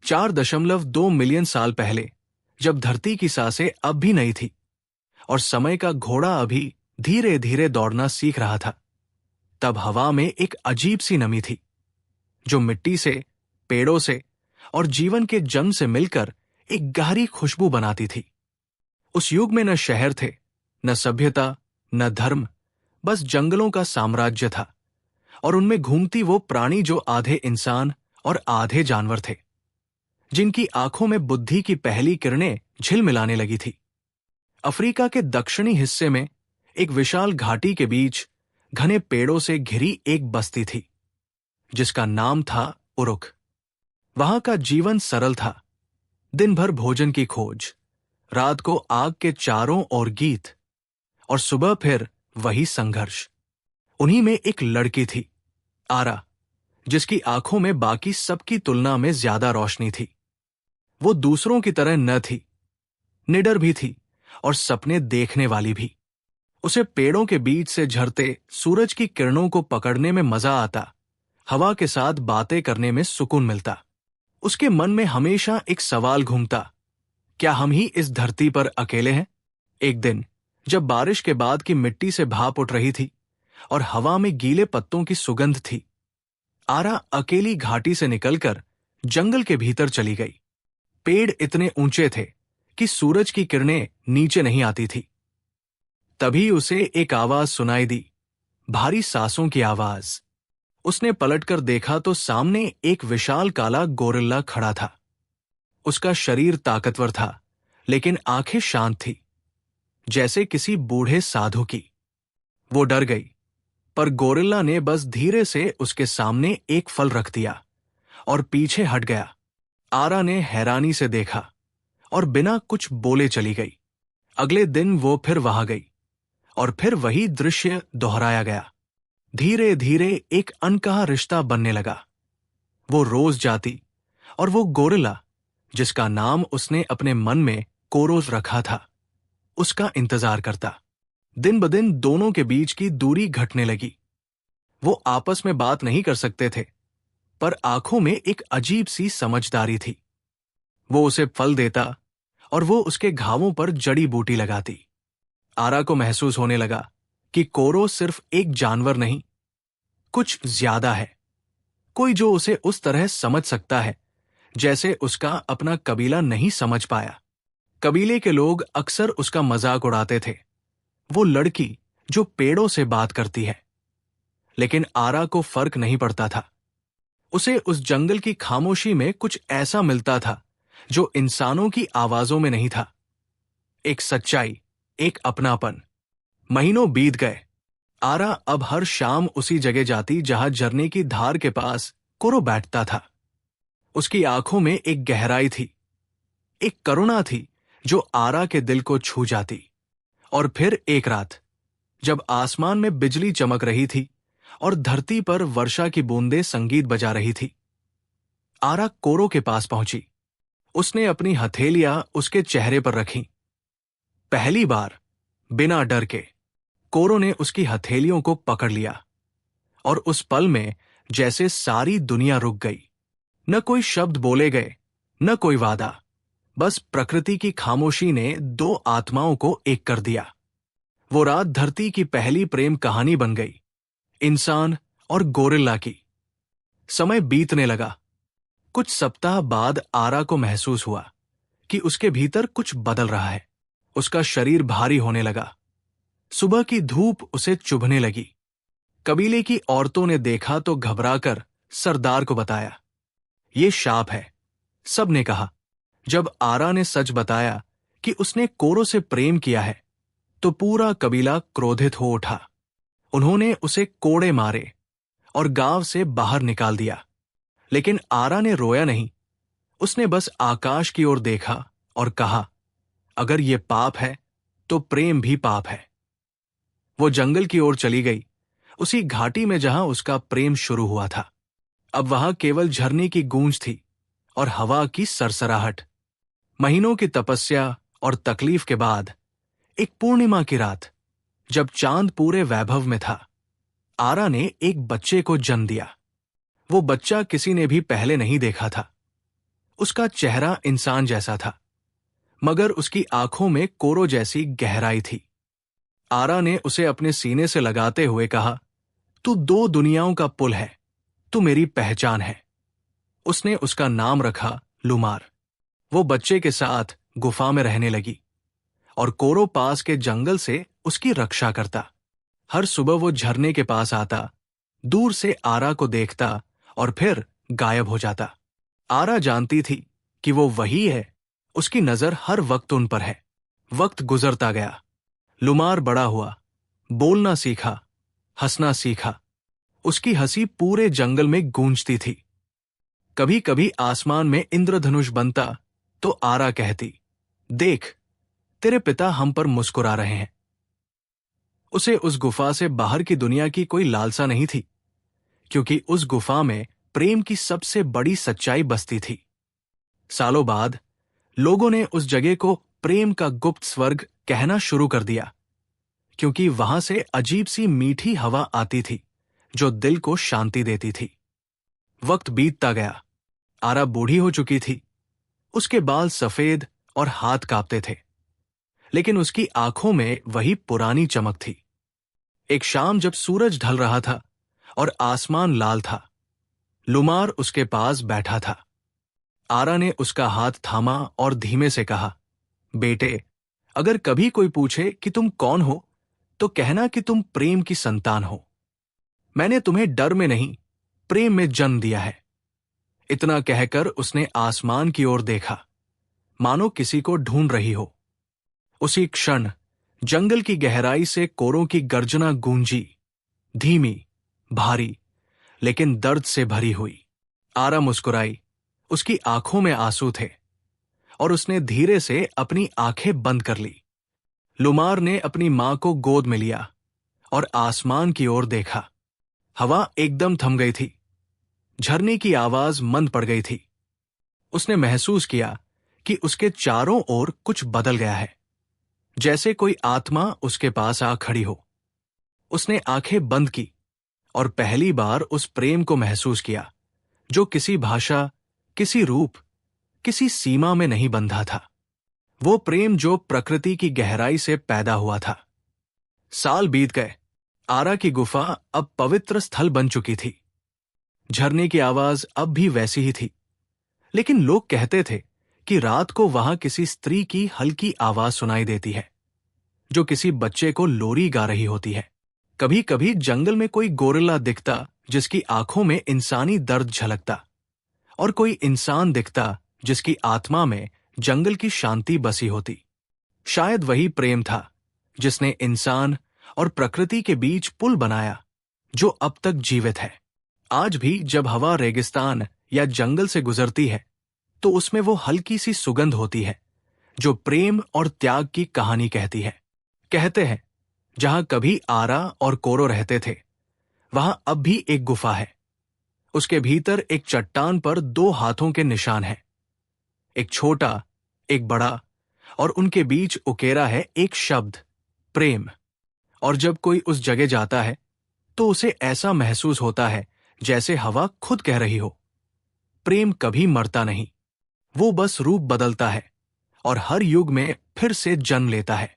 4.2 million साल पहले, जब धरती की सांसें अब भी नई थी और समय का घोड़ा अभी धीरे धीरे दौड़ना सीख रहा था, तब हवा में एक अजीब सी नमी थी जो मिट्टी से, पेड़ों से और जीवन के जन्म से मिलकर एक गहरी खुशबू बनाती थी। उस युग में न शहर थे, न सभ्यता, न धर्म, बस जंगलों का साम्राज्य था और उनमें घूमती वो प्राणी जो आधे इंसान और आधे जानवर थे, जिनकी आंखों में बुद्धि की पहली किरणें झिलमिलाने लगी थी। अफ्रीका के दक्षिणी हिस्से में एक विशाल घाटी के बीच घने पेड़ों से घिरी एक बस्ती थी जिसका नाम था उरुक। वहां का जीवन सरल था, दिन भर भोजन की खोज, रात को आग के चारों ओर गीत और सुबह फिर वही संघर्ष। उन्हीं में एक लड़की थी, आरा, जिसकी आंखों में बाकी सबकी तुलना में ज्यादा रोशनी थी। वो दूसरों की तरह न थी, निडर भी थी और सपने देखने वाली भी। उसे पेड़ों के बीच से झरते सूरज की किरणों को पकड़ने में मजा आता, हवा के साथ बातें करने में सुकून मिलता। उसके मन में हमेशा एक सवाल घूमता, क्या हम ही इस धरती पर अकेले हैं? एक दिन जब बारिश के बाद की मिट्टी से भाप उठ रही थी और हवा में गीले पत्तों की सुगंध थी, आरा अकेली घाटी से निकलकर जंगल के भीतर चली गई। पेड़ इतने ऊंचे थे कि सूरज की किरणें नीचे नहीं आती थी। तभी उसे एक आवाज सुनाई दी, भारी सांसों की आवाज। उसने पलटकर देखा तो सामने एक विशाल काला गोरिल्ला खड़ा था। उसका शरीर ताकतवर था, लेकिन आंखें शांत थी, जैसे किसी बूढ़े साधु की। वो डर गई, पर गोरिल्ला ने बस धीरे से उसके सामने एक फल रख दिया और पीछे हट गया। आरा ने हैरानी से देखा और बिना कुछ बोले चली गई। अगले दिन वो फिर वहां गई और फिर वही दृश्य दोहराया गया। धीरे धीरे एक अनकहा रिश्ता बनने लगा। वो रोज जाती और वो गोरिल्ला, जिसका नाम उसने अपने मन में कोरोस रखा था, उसका इंतजार करता। दिन ब दिन दोनों के बीच की दूरी घटने लगी। वो आपस में बात नहीं कर सकते थे, पर आंखों में एक अजीब सी समझदारी थी। वो उसे फल देता और वो उसके घावों पर जड़ी बूटी लगाती। आरा को महसूस होने लगा कि कोरो सिर्फ एक जानवर नहीं, कुछ ज्यादा है। कोई जो उसे उस तरह समझ सकता है जैसे उसका अपना कबीला नहीं समझ पाया। कबीले के लोग अक्सर उसका मजाक उड़ाते थे, वो लड़की जो पेड़ों से बात करती है। लेकिन आरा को फर्क नहीं पड़ता था। उसे उस जंगल की खामोशी में कुछ ऐसा मिलता था जो इंसानों की आवाजों में नहीं था। एक सच्चाई, एक अपनापन। महीनों बीत गए। आरा अब हर शाम उसी जगह जाती जहां झरने की धार के पास कोरो बैठता था। उसकी आंखों में एक गहराई थी, एक करुणा थी जो आरा के दिल को छू जाती। और फिर एक रात, जब आसमान में बिजली चमक रही थी और धरती पर वर्षा की बूंदें संगीत बजा रही थी, आरा कोरो के पास पहुंची। उसने अपनी हथेलियां उसके चेहरे पर रखीं। पहली बार बिना डर के कोरो ने उसकी हथेलियों को पकड़ लिया और उस पल में जैसे सारी दुनिया रुक गई। न कोई शब्द बोले गए, न कोई वादा, बस प्रकृति की खामोशी ने दो आत्माओं को एक कर दिया। वो रात धरती की पहली प्रेम कहानी बन गई, इंसान और गोरिल्ला की। समय बीतने लगा। कुछ सप्ताह बाद आरा को महसूस हुआ कि उसके भीतर कुछ बदल रहा है। उसका शरीर भारी होने लगा। सुबह की धूप उसे चुभने लगी। कबीले की औरतों ने देखा तो घबराकर सरदार को बताया, ये शाप है, सब ने कहा। जब आरा ने सच बताया कि उसने कोरो से प्रेम किया है, तो पूरा कबीला क्रोधित हो उठा। उन्होंने उसे कोड़े मारे और गांव से बाहर निकाल दिया। लेकिन आरा ने रोया नहीं। उसने बस आकाश की ओर देखा और कहा, अगर ये पाप है तो प्रेम भी पाप है। वो जंगल की ओर चली गई, उसी घाटी में जहां उसका प्रेम शुरू हुआ था। अब वहां केवल झरने की गूंज थी और हवा की सरसराहट। महीनों की तपस्या और तकलीफ के बाद एक पूर्णिमा की रात, जब चांद पूरे वैभव में था, आरा ने एक बच्चे को जन्म दिया। वो बच्चा किसी ने भी पहले नहीं देखा था। उसका चेहरा इंसान जैसा था, मगर उसकी आंखों में कोरो जैसी गहराई थी। आरा ने उसे अपने सीने से लगाते हुए कहा, तू दो दुनियाओं का पुल है, तू मेरी पहचान है। उसने उसका नाम रखा लुमार। वो बच्चे के साथ गुफा में रहने लगी और कोरो पास के जंगल से उसकी रक्षा करता। हर सुबह वो झरने के पास आता, दूर से आरा को देखता और फिर गायब हो जाता। आरा जानती थी कि वो वही है, उसकी नजर हर वक्त उन पर है। वक्त गुजरता गया, लुमार बड़ा हुआ, बोलना सीखा, हंसना सीखा। उसकी हंसी पूरे जंगल में गूंजती थी। कभी कभी आसमान में इंद्रधनुष बनता तो आरा कहती, देख, तेरे पिता हम पर मुस्कुरा रहे हैं। उसे उस गुफा से बाहर की दुनिया की कोई लालसा नहीं थी, क्योंकि उस गुफा में प्रेम की सबसे बड़ी सच्चाई बसती थी। सालों बाद लोगों ने उस जगह को प्रेम का गुप्त स्वर्ग कहना शुरू कर दिया, क्योंकि वहां से अजीब सी मीठी हवा आती थी जो दिल को शांति देती थी। वक्त बीतता गया, आरा बूढ़ी हो चुकी थी। उसके बाल सफेद और हाथ कांपते थे, लेकिन उसकी आंखों में वही पुरानी चमक थी। एक शाम जब सूरज ढल रहा था और आसमान लाल था, लुमार उसके पास बैठा था। आरा ने उसका हाथ थामा और धीमे से कहा, बेटे, अगर कभी कोई पूछे कि तुम कौन हो, तो कहना कि तुम प्रेम की संतान हो। मैंने तुम्हें डर में नहीं, प्रेम में जन्म दिया है। इतना कहकर उसने आसमान की ओर देखा, मानो किसी को ढूंढ रही हो। उसी क्षण जंगल की गहराई से कोरों की गर्जना गूंजी, धीमी, भारी, लेकिन दर्द से भरी हुई। आरा मुस्कुराई, उसकी आंखों में आंसू थे, और उसने धीरे से अपनी आंखें बंद कर ली। लुमार ने अपनी मां को गोद में लिया और आसमान की ओर देखा। हवा एकदम थम गई थी, झरने की आवाज मंद पड़ गई थी। उसने महसूस किया कि उसके चारों ओर कुछ बदल गया है, जैसे कोई आत्मा उसके पास आ खड़ी हो। उसने आंखें बंद की और पहली बार उस प्रेम को महसूस किया जो किसी भाषा, किसी रूप, किसी सीमा में नहीं बंधा था। वो प्रेम जो प्रकृति की गहराई से पैदा हुआ था। साल बीत गए, आरा की गुफा अब पवित्र स्थल बन चुकी थी। झरने की आवाज अब भी वैसी ही थी, लेकिन लोग कहते थे कि रात को वहां किसी स्त्री की हल्की आवाज सुनाई देती है, जो किसी बच्चे को लोरी गा रही होती है। कभी कभी जंगल में कोई गोरिल्ला दिखता जिसकी आंखों में इंसानी दर्द झलकता, और कोई इंसान दिखता जिसकी आत्मा में जंगल की शांति बसी होती। शायद वही प्रेम था जिसने इंसान और प्रकृति के बीच पुल बनाया, जो अब तक जीवित है। आज भी जब हवा रेगिस्तान या जंगल से गुजरती है, तो उसमें वो हल्की सी सुगंध होती है जो प्रेम और त्याग की कहानी कहती है। कहते हैं, जहां कभी आरा और कोरो रहते थे, वहां अब भी एक गुफा है। उसके भीतर एक चट्टान पर दो हाथों के निशान हैं, एक छोटा, एक बड़ा, और उनके बीच उकेरा है एक शब्द, प्रेम। और जब कोई उस जगह जाता है, तो उसे ऐसा महसूस होता है जैसे हवा खुद कह रही हो, प्रेम कभी मरता नहीं, वो बस रूप बदलता है और हर युग में फिर से जन्म लेता है।